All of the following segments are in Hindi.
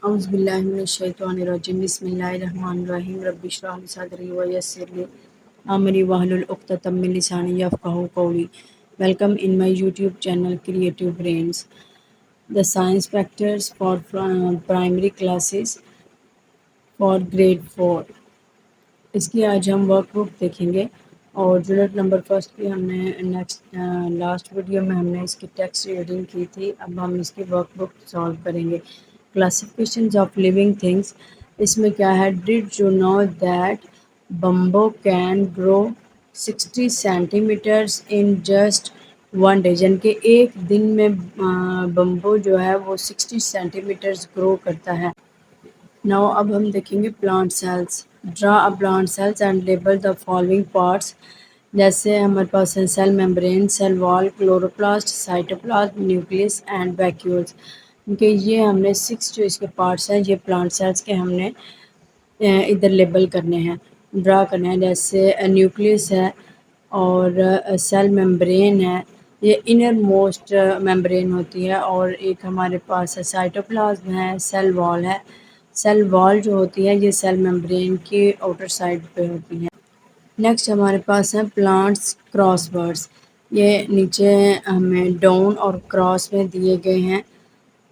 औज़ुबिल्लाहिमिनश्शैतानिर्रजीम बिस्मिल्लाहिर्रहमानिर्रहीम रब्बि इश्रह ली सदरी व यस्सिर ली अमरी वाहलुल उक़्दतम मिन लिसानी यफ़क़हू क़ौली। Welcome in my YouTube channel Creative Brains. The science factors for primary classes for grade 4. इसकी आज हम वर्कबुक देखेंगे और यूनिट नंबर फर्स्ट की हमने लास्ट वीडियो में हमने इसकी टेक्स्ट रीडिंग की थी। अब हम इसकी वर्कबुक सॉल्व करेंगे। क्लासिफिकेशंस ऑफ लिविंग थिंग्स, इसमें क्या है, did you know that bamboo can grow 60 centimetres in just one day, यानी कि एक दिन में बम्बो जो है वो 60 सेंटीमीटर्स ग्रो करता है। नाउ अब हम देखेंगे plant cells. Draw a plant cells and label the following parts. जैसे हमारे पास है cell membrane, cell wall, chloroplast, cytoplasm, nucleus and vacuoles. क्योंकि ये हमने 6 जो इसके पार्ट्स हैं ये प्लांट सेल्स के हमने इधर लेबल करने हैं, ड्रा करने हैं। जैसे न्यूक्लियस है और सेल मेम्ब्रेन है, ये इनर मोस्ट मेम्ब्रेन होती है। और एक हमारे पास है साइटोप्लाज्म है, सेल वॉल है। सेल वॉल जो होती है ये सेल मेम्ब्रेन की आउटर साइड पे होती है। नेक्स्ट हमारे पास है प्लांट्स क्रॉसवर्ड्स। ये नीचे हमें डाउन और क्रॉस में दिए गए हैं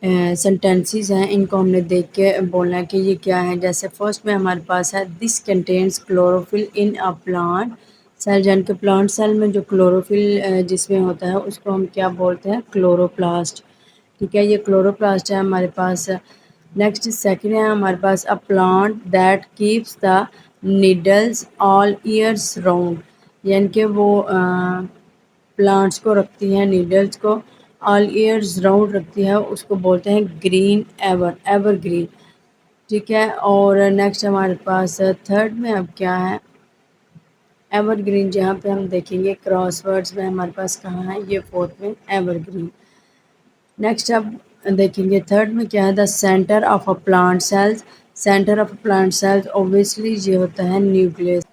सेंटेंसेस हैं, इनको हमने देख के बोलना है कि ये क्या है। जैसे फर्स्ट में हमारे पास है this contains chlorophyll in a plant cell, यानी कि प्लांट सेल में जो क्लोरोफिल जिसमें होता है उसको हम क्या बोलते हैं, क्लोरोप्लास्ट। ठीक है, ये क्लोरोप्लास्ट है हमारे पास। नेक्स्ट सेकंड है हमारे पास a plant that keeps the needles all years round, यानी कि वो प्लांट्स को रखती हैं, नीडल्स को ऑल ईयर्स राउंड रखती है, उसको बोलते हैं ग्रीन एवरग्रीन। ठीक है, और नेक्स्ट हमारे पास थर्ड में अब क्या है, एवरग्रीन, जहाँ पे हम देखेंगे क्रॉसवर्ड्स में हमारे पास कहाँ है, ये फोर्थ में एवरग्रीन। नेक्स्ट अब देखेंगे थर्ड में क्या है, the centre of a plant sales. Centre of plant cells obviously ये होता है न्यूक्लियस,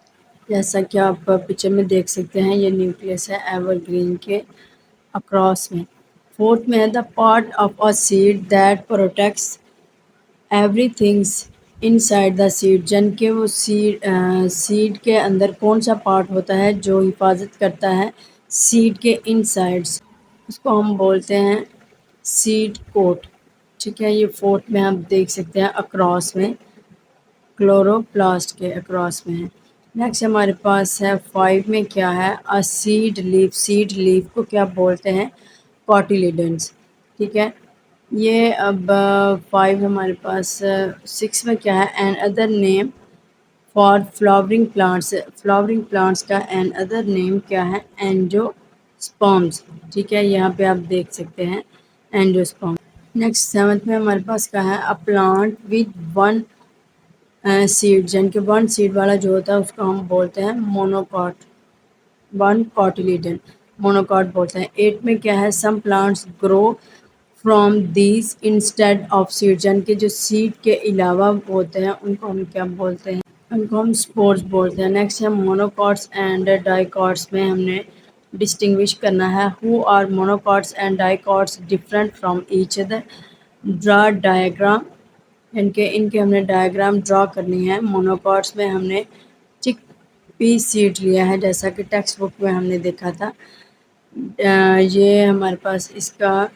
जैसा कि आप पिक्चर में देख सकते हैं, ये न्यूक्लियस है एवरग्रीन के अक्रॉस में। फोर्थ में है the part of a seed that protects everything's inside the seed, जन के वो सीड के अंदर कौन सा पार्ट होता है जो हिफाजत करता है सीड के इनसाइड्स, उसको हम बोलते हैं सीड कोट। ठीक है, ये फोर्थ में आप देख सकते हैं अक्रॉस में, क्लोरोप्लास्ट के अक्रॉस में है। नेक्स्ट हमारे पास है फाइव में क्या है, a seed leaf. Seed leaf को क्या बोलते हैं, कॉटिलिडन्स। ठीक है, ये अब फाइव हमारे पास। सिक्स में क्या है, another name for flowering plants. Flowering plants का एन अदर नेम क्या है, एंजियोस्पर्म्स। ठीक है, यहाँ पे आप देख सकते हैं एंजियोस्पर्म। नेक्स्ट सेवन्थ में हमारे पास क्या है, a plant with one seed, यानी कि वन सीड वाला जो होता है उसको हम बोलते हैं मोनोकॉट, वन कॉटिलिडन, मोनोकॉट बोलते हैं। एट में क्या है, some plants grow from these instead of seed, यानी कि जो सीड के अलावा होते हैं उनको हम क्या बोलते हैं, उनको हम स्पोर्स बोलते हैं। नेक्स्ट है मोनोकॉट्स एंड डाइकॉट्स में हमने डिस्टिंग्विश करना है, who are monocots and dicots different from each other. Draw diagram, इनके इनके हमने डायग्राम ड्रॉ करनी है। मोनोकॉट्स में हमने चिक पी सीड लिया है, जैसा कि टेक्स्ट बुक में हमने देखा था। ये हमारे पास इसका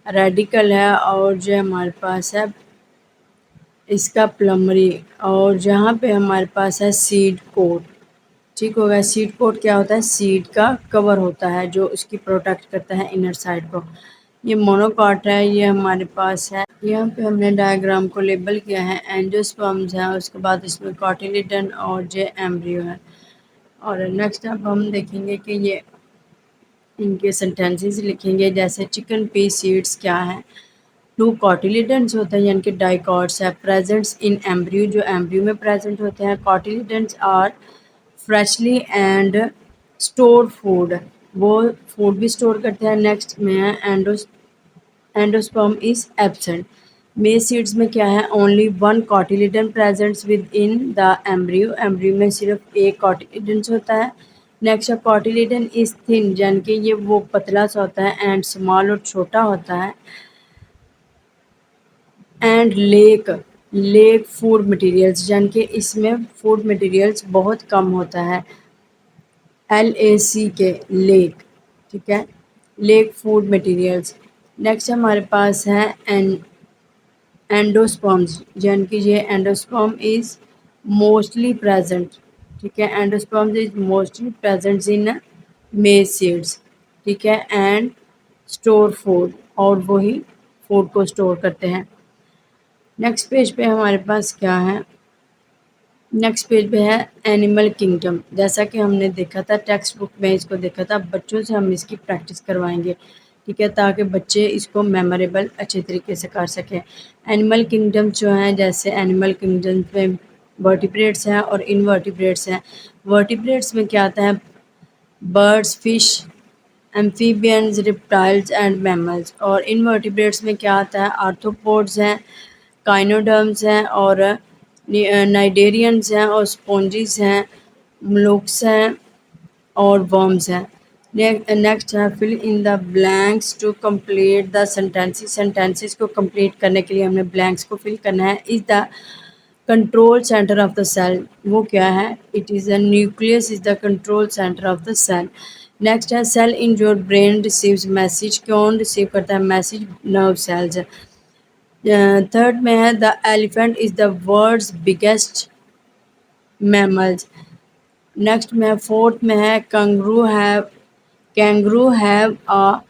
रेडिकल है और जो हमारे पास है इसका प्लमरी, और जहाँ पे हमारे पास है सीड कोट। ठीक होगा, सीड कोट क्या होता है, सीड का कवर होता है जो उसकी प्रोटेक्ट करता है इनर साइड को। ये मोनोकॉट है, ये हमारे पास है। यहाँ पे हमने डायग्राम को लेबल किया है, एंजियोस्पर्म्स है, उसके बाद इसमें कॉटिलिडन और जे एम्ब्रियो है। और नेक्स्ट अब हम देखेंगे कि ये इनके सेंटेंसेस लिखेंगे। जैसे चिकन पी सीड्स क्या है, टू कॉटिलिडन्स होते हैं, यानी कि डाइकॉट्स है, प्रेजेंट्स इन एम्ब्रियो, जो एम्ब्रियो में प्रेजेंट होते हैं। Cotyledons are freshly and store food, वो फूड भी स्टोर करते हैं। नेक्स्ट में है endosperm is absent. May seeds में क्या है, only one cotyledon presents within the embryo, embryo में सिर्फ एक कॉटिलिडन होता है। नेक्स्ट कॉटिलिडन इज थिन, यानी कि ये वो पतला सा होता है, एंड स्मॉल और छोटा होता है। And lake, lake food materials, यानी कि इसमें फूड मटेरियल्स बहुत कम होता है। LAC के लेक, ठीक है, लेक फूड मटेरियल्स। नेक्स्ट हमारे पास है एंडोस्पर्म्स, यानी कि ये एंडोस्पर्म इज मोस्टली प्रेजेंट, ठीक है, endosperms is mostly present in मेज सीड्स, ठीक है, एंड स्टोर फूड, और वही फूड को स्टोर करते हैं। नेक्स्ट पेज पे हमारे पास क्या है, नेक्स्ट पेज पे है एनिमल किंगडम। जैसा कि हमने देखा था टेक्स्ट बुक में, इसको देखा था, बच्चों से हम इसकी प्रैक्टिस करवाएंगे, ठीक है, ताकि बच्चे इसको मेमोरेबल अच्छे तरीके से कर सकें। एनिमल किंगडम जो हैं, जैसे एनिमल किंगडम में वर्टिब्रेट्स हैं और इनवर्टिब्रेट्स हैं। वर्टिब्रेट्स में क्या आता है, birds, fish, amphibians, reptiles and mammals. और इनवर्टिब्रेट्स में क्या आता है, आर्थ्रोपोड्स हैं, काइनोडर्म्स हैं, और नाइडेरियंस हैं, और स्पॉन्जीज हैं, मलुक्स हैं, और वर्म्स हैं। नेक्स्ट है fill in the blanks to complete the sentences. Sentences को कंप्लीट करने के लिए हमने ब्लैंक्स को फिल करना है। Is the control centre of the cell, वो क्या है, it is the nucleus is the control centre of the cell. Next है cell in your brain receives message, कौन रिसीव करता है मैसेज, नर्व सेल्स। थर्ड में है the elephant is the world's biggest mammals. Next में फोर्थ में है कैंगरू हैव अ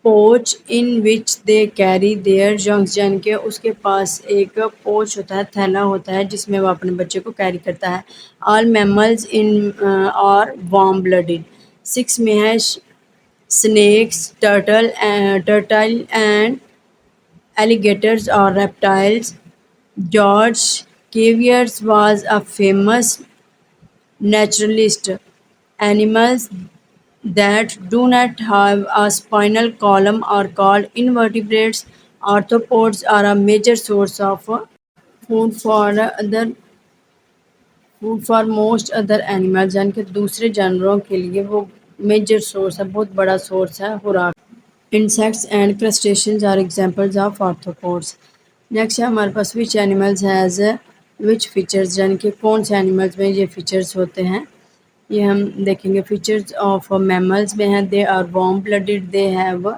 पोच इन विच दे कैरी देयर यंग्स, यानी कि उसके पास एक पोच होता है, थैला होता है, जिसमें वो अपने बच्चे को कैरी करता है। All mammals in are warm blooded. Six में है snakes, turtle and alligators or reptiles. George Cuvier was a famous naturalist. Animals that do not have a spinal column are called invertebrates. Arthropods are a major source of food for other food for most other animals, यानी कि दूसरे जानवरों के लिए वो मेजर सोर्स है, बहुत बड़ा सोर्स है खुराक। Insects and crustaceans are examples of arthropods. Next है हमारे पास which animals has which features, यानी कि कौन से एनिमल्स में ये फीचर्स होते हैं, ये हम देखेंगे। फीचर्स ऑफ मैमल्स में है they are warm blooded, they have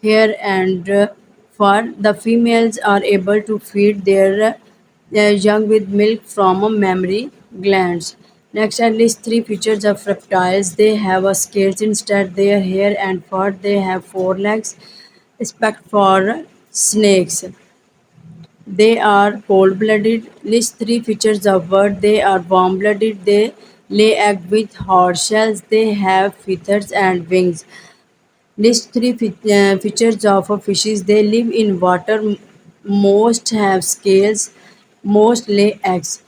hair and fur, the females are able to feed their young with milk from mammary glands. Next, at least three features of reptiles. They have a scales instead their hair and fur. They have four legs. Except for snakes, they are cold-blooded. List three features of bird. They are warm-blooded. They lay egg with hard shells. They have feathers and wings. List three features of fishes. They live in water. Most have scales. Most lay eggs.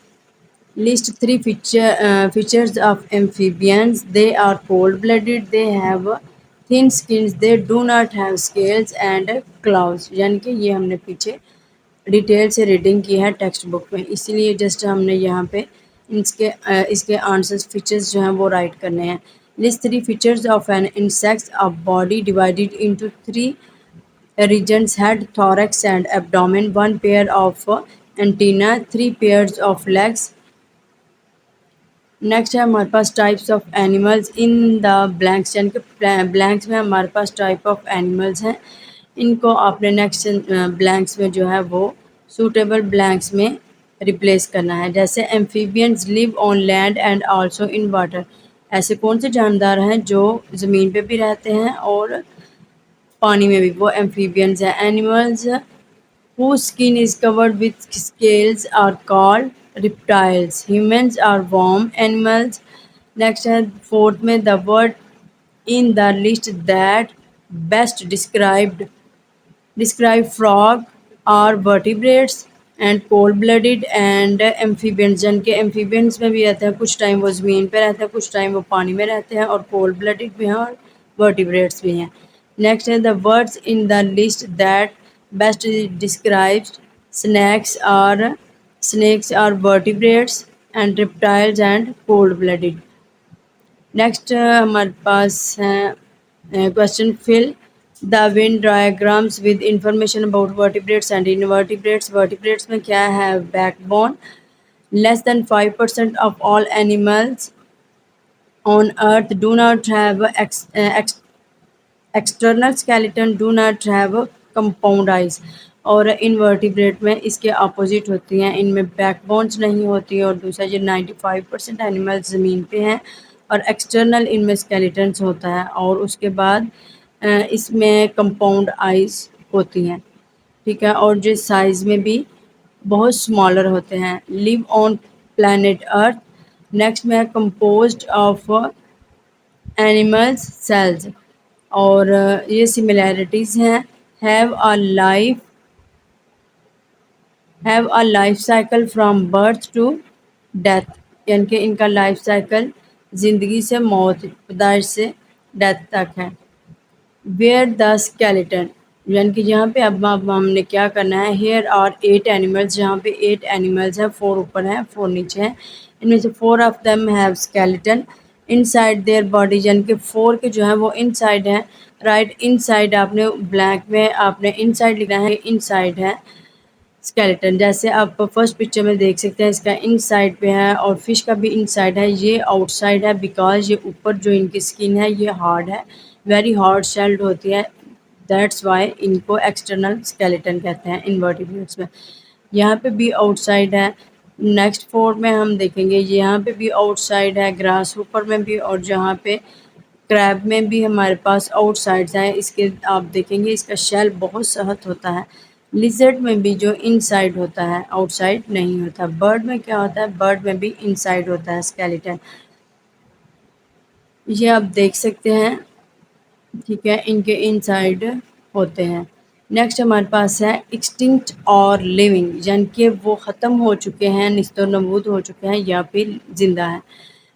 List three features of amphibians. They are cold-blooded. They have thin skins. They do not have scales and claws. यानी कि ये हमने पीछे डिटेल से रीडिंग की है टेक्स्ट बुक में, इसीलिए जस्ट हमने यहाँ पे इसके आंसर्स फीचर्स जो हैं वो राइट करने हैं। List three features of an insect, a body divided into three regions, head, thorax and abdomen, one pair of antenna, three pairs of legs. Next है हमारे पास types of animals in the blanks, यानी कि ब्लैंक्स में हमारे पास टाइप ऑफ एनिमल्स हैं, इनको आपने नेक्स्ट ब्लैंक्स में जो है वो सूटेबल ब्लैंक्स में रिप्लेस करना है। जैसे amphibians live on land and also in water, ऐसे कौन से जानदार हैं जो ज़मीन पे भी रहते हैं और पानी में भी, वो एम्फीबियंस हैं। Animals whose skin is covered with scales are called reptiles. Humans are warm animals. Next है fourth में the word in the list that best describe frog are vertebrates and cold-blooded and amphibians, जन के amphibians में भी रहते हैं, कुछ टाइम वो ज़मीन पे रहते हैं, कुछ टाइम वो पानी में रहते हैं, और cold-blooded भी हैं और vertebrates भी हैं। नेक्स्ट है the words in the list that best describes snakes are vertebrates and reptiles and cold-blooded. Next हमारे पास है question fill the Venn diagrams with information about vertebrates and invertebrates. Vertebrates में क्या है? Backbone. Less than 5% of all animals on earth do not have external skeleton, do not have compound eyes। और इनवर्टिब्रेट में इसके अपोजिट होती हैं, इनमें बैकबोन्स नहीं होती। और दूसरा ये 95% एनिमल्स ज़मीन पे हैं और एक्सटर्नल इनमें स्केलेटन्स होता है। और उसके बाद इसमें कंपाउंड आइज होती हैं, ठीक है। और जो साइज़ में भी बहुत स्मॉलर होते हैं। Live on planet earth. Next में है कंपोज्ड ऑफ एनिमल्स सेल्स। और ये सिमिलैरिटीज़ हैं। Have a life have a life cycle from birth to death, यानी कि इनका लाइफ साइकिल ज़िंदगी से मौत, पैदाइश से डेथ तक है। वेयर द स्केलेटन, यानी कि यहाँ पे अब हमने क्या करना है। हेयर आर 8 एनिमल्स, यहाँ पे 8 एनिमल्स हैं, 4 ऊपर हैं 4 नीचे हैं। इनमें से 4 of them have skeleton inside their body, यानी कि 4 के जो हैं वो इनसाइड हैं। राइट इनसाइड आपने ब्लैक में आपने इनसाइड लिखना है, इनसाइड है स्केलेटन। जैसे आप फर्स्ट पिक्चर में देख सकते हैं, इसका इनसाइड पे है और फिश का भी इनसाइड है। ये आउटसाइड है बिकॉज ये ऊपर जो इनकी स्किन है ये हार्ड है, वेरी हार्ड शेल्ड होती है। दैट्स वाई इनको एक्सटर्नल स्केलेटन कहते हैं इनवर्टिब्रेट्स में। यहाँ पे भी आउटसाइड है। नेक्स्ट 4 में हम देखेंगे, यहाँ पे भी आउटसाइड है, ग्रास ऊपर में भी, और जहाँ पे क्रैब में भी हमारे पास आउटसाइड्स हैं। इसके आप देखेंगे इसका शेल बहुत सख्त होता है। लिजर्ड में भी जो इनसाइड होता है, आउटसाइड नहीं होता। बर्ड में क्या होता है? बर्ड में भी इनसाइड होता है स्केलेटन। ये आप देख सकते हैं, ठीक है, इनके इनसाइड होते हैं। नेक्स्ट हमारे पास है एक्सटिंक्ट और लिविंग, यानी कि वो ख़त्म हो चुके हैं, निस्तो नबूद हो चुके हैं या फिर ज़िंदा हैं।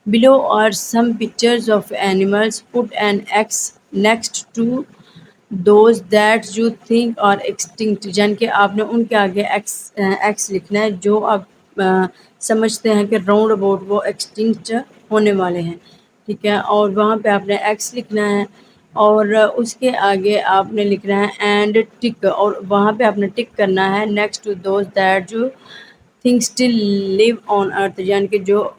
Below are some pictures of animals put an X next to those that you think are extinct, यानी कि आपने उनके आगे एक्स लिखना है जो आप समझते हैं कि राउंड अबाउट वो एक्सटिंक्ट होने वाले हैं, ठीक है। और वहाँ पे आपने एक्स लिखना है और उसके आगे आपने लिखना है एंड टिक, और वहाँ पे आपने टिक करना है नेक्स्ट टू दोज दैट जो think still live on earth, यानी कि जो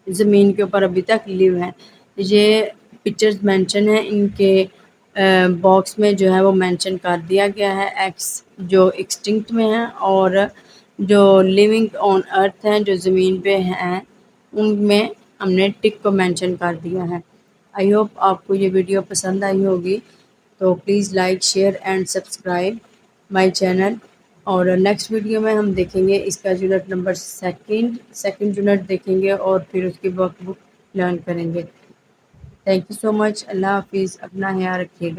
ज़मीन के ऊपर अभी तक लिव हैं। ये पिक्चर्स मेंशन है, इनके बॉक्स में जो है वो मेंशन कर दिया गया है। एक्स जो एक्सटिंक्ट में है और जो लिविंग ऑन अर्थ हैं, जो ज़मीन पे हैं, उनमें हमने टिक को मेंशन कर दिया है। आई होप आपको ये वीडियो पसंद आई होगी, तो please like share and subscribe my channel. और नेक्स्ट वीडियो में हम देखेंगे इसका यूनिट नंबर सेकंड यूनिट देखेंगे और फिर उसकी वर्कबुक लर्न करेंगे। Thank you so much. अल्लाह हाफिज़। अपना ख्याल रखिएगा।